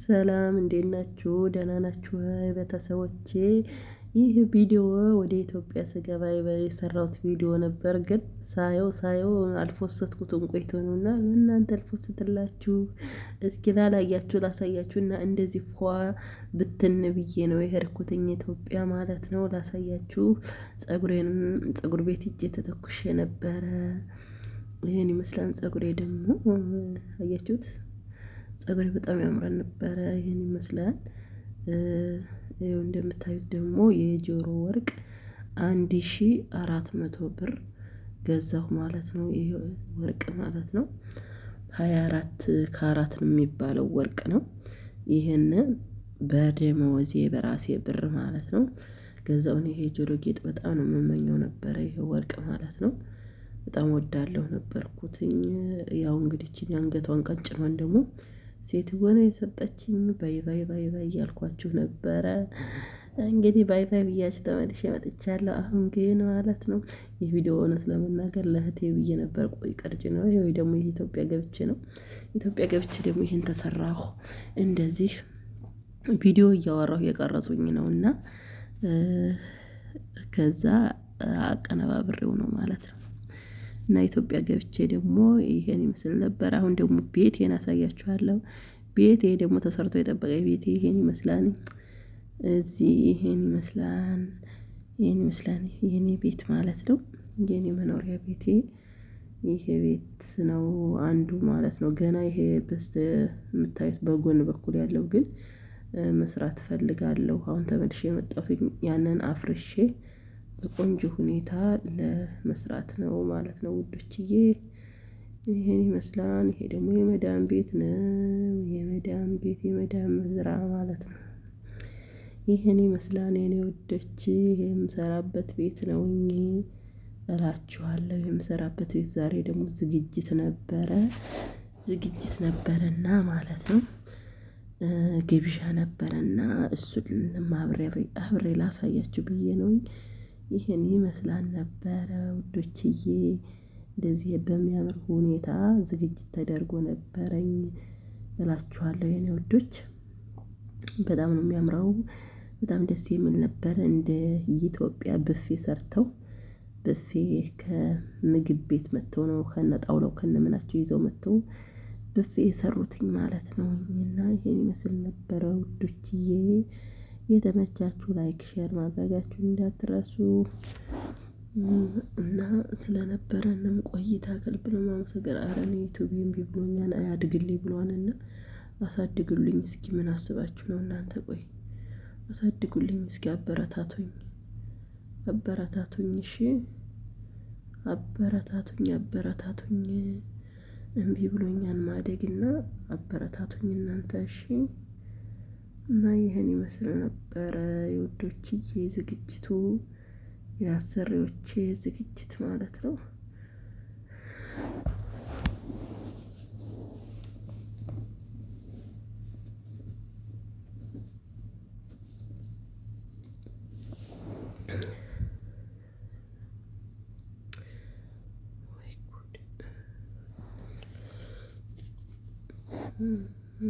ሰላም እንዴት ናችሁ? ደህና ናችሁ ወይ ቤተሰቦቼ? ይህ ቪዲዮ ወደ ኢትዮጵያ ስገባ የሰራሁት ቪዲዮ ነበር፣ ግን ሳየው አልፎሰትኩትም ቆይቶ ነውና እናንተ አልፎስትላችሁ እስኪ ላላያችሁ ላሳያችሁና እንደዚህ ፏ ብትን ብዬ ነው የሄድኩትኝ ኢትዮጵያ ማለት ነው። ላሳያችሁ ፀጉር ቤት ሂጄ ተተኩሼ ነበረ። ይሄን ይመስላል ፀጉሬ ደግሞ አያችሁት? ፀጉሬ በጣም ያምራል ነበረ። ይሄን ይመስላል። ይኸው እንደምታዩት ደግሞ የጆሮ ወርቅ 1400 ብር ገዛሁ ማለት ነው። ይሄ ወርቅ ማለት ነው 24 ካራት ነው የሚባለው ወርቅ ነው። ይሄንን በደመወዜ በራሴ ብር ማለት ነው ገዛውን። ይሄ ጆሮ ጌጥ በጣም ነው የምመኘው ነበረ፣ ይሄ ወርቅ ማለት ነው። በጣም ወዳለሁ ነበርኩትኝ። ያው እንግዲህ እቺን አንገቷን ቀጭኗን ደግሞ ሴትዮ ነው የሰጠችኝ። ባይ ባይ ባይ ባይ እያልኳችሁ ነበረ። እንግዲህ ባይ ባይ ብያችሁ ተመልሼ መጥቻለሁ። አሁን ግን ማለት ነው ይህ ቪዲዮ እውነት ለመናገር ለእህቴ ብዬ ነበር። ቆይ ቀርጭ ነው ይሄ ደግሞ ይሄ ኢትዮጵያ ገብቼ ነው። ኢትዮጵያ ገብቼ ደግሞ ይሄን ተሰራሁ። እንደዚህ ቪዲዮ እያወራሁ የቀረጹኝ ነውና ከዛ አቀነባብሬው ነው ማለት ነው። እና ኢትዮጵያ ገብቼ ደግሞ ይሄን ይመስል ነበር። አሁን ደግሞ ቤቴን አሳያችኋለሁ። ቤቴ ደግሞ ተሰርቶ የጠበቀ ቤቴ ይሄን ይመስላል። እዚህ ይሄን ይመስላል። ይሄን ይመስላል የኔ ቤት ማለት ነው። የኔ መኖሪያ ቤቴ ይሄ ቤት ነው አንዱ ማለት ነው። ገና ይሄ የምታዩት በጎን በኩል ያለው ግን መስራት እፈልጋለሁ። አሁን ተመልሼ የመጣሁት ያንን አፍርሼ በቆንጆ ሁኔታ ለመስራት ነው ማለት ነው ውዶችዬ። ይሄን ይመስላል። ይሄ ደግሞ የመዳም ቤት ነው። የመዳም ቤት የመዳም መዝራ ማለት ነው። ይሄን ይመስላል የኔ ውዶች። የምሰራበት ቤት ነው እላችኋለሁ። የምሰራበት ቤት ዛሬ ደግሞ ዝግጅት ነበረና ማለት ነው። ግብዣ ነበረና እሱን አብሬ ላሳያችሁ ብዬ ነው። ይሄን ይመስላል ነበረ ውዶችዬ። እንደዚህ በሚያምር ሁኔታ ዝግጅት ተደርጎ ነበረኝ እላችኋለሁ የኔ ውዶች። በጣም ነው የሚያምረው። በጣም ደስ የሚል ነበረ። እንደ ኢትዮጵያ ብፌ ሰርተው ብፌ ከምግብ ቤት መጥተው ነው ከነጣውላው ከነምናቸው ይዘው መጥተው ብፌ የሰሩትኝ ማለት ነው። እና ይሄን ይመስል ነበረ ውዶችዬ። የተመቻችሁ ላይክ ሼር ማድረጋችሁን እንዳትረሱ። እና ስለነበረንም ቆይታ ከልብ ነው የማመሰግነው። ኧረ እኔ ዩቲዩብ እምቢ ብሎኛል አያድግልኝ ብሏልና አሳድጉልኝ እስኪ። ምን አስባችሁ ነው እናንተ? ቆይ አሳድጉልኝ እስኪ፣ አበረታቱኝ። እሺ አበረታቱኝ። እምቢ ብሎኛል ማደግና አበረታቱኝ እናንተ እሺ። እና ይሄን ይመስል ነበረ የውዶችዬ ዝግጅቱ፣ የአሰሪዎቼ ዝግጅት ማለት ነው።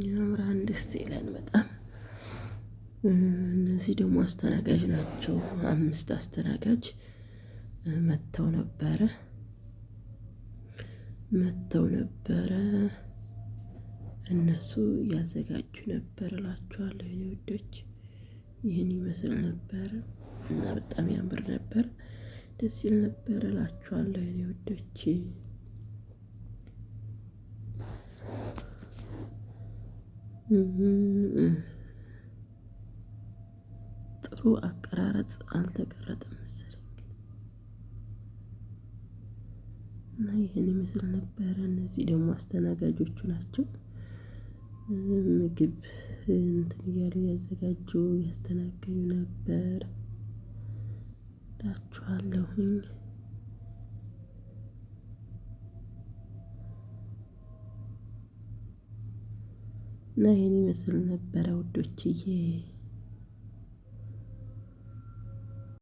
ያምራል፣ ደስ ይላል በጣም። እነዚህ ደግሞ አስተናጋጅ ናቸው። 5 አስተናጋጅ መጥተው ነበረ። እነሱ ያዘጋጁ ነበር እላችኋለሁ የኔ ውዶች። ይህን ይመስል ነበር እና በጣም ያምር ነበር፣ ደስ ይል ነበር እላችኋለሁ የኔ ውዶች። ጥሩ አቀራረጽ አልተቀረጠም መሰለኝ እና ይሄን ይመስል ነበረ። እነዚህ ደግሞ አስተናጋጆቹ ናቸው። ምግብ እንትን እያሉ ያዘጋጁ ያስተናገዱ ነበር እላችኋለሁኝ። እና ይሄን ይመስል ነበረ ውዶችዬ።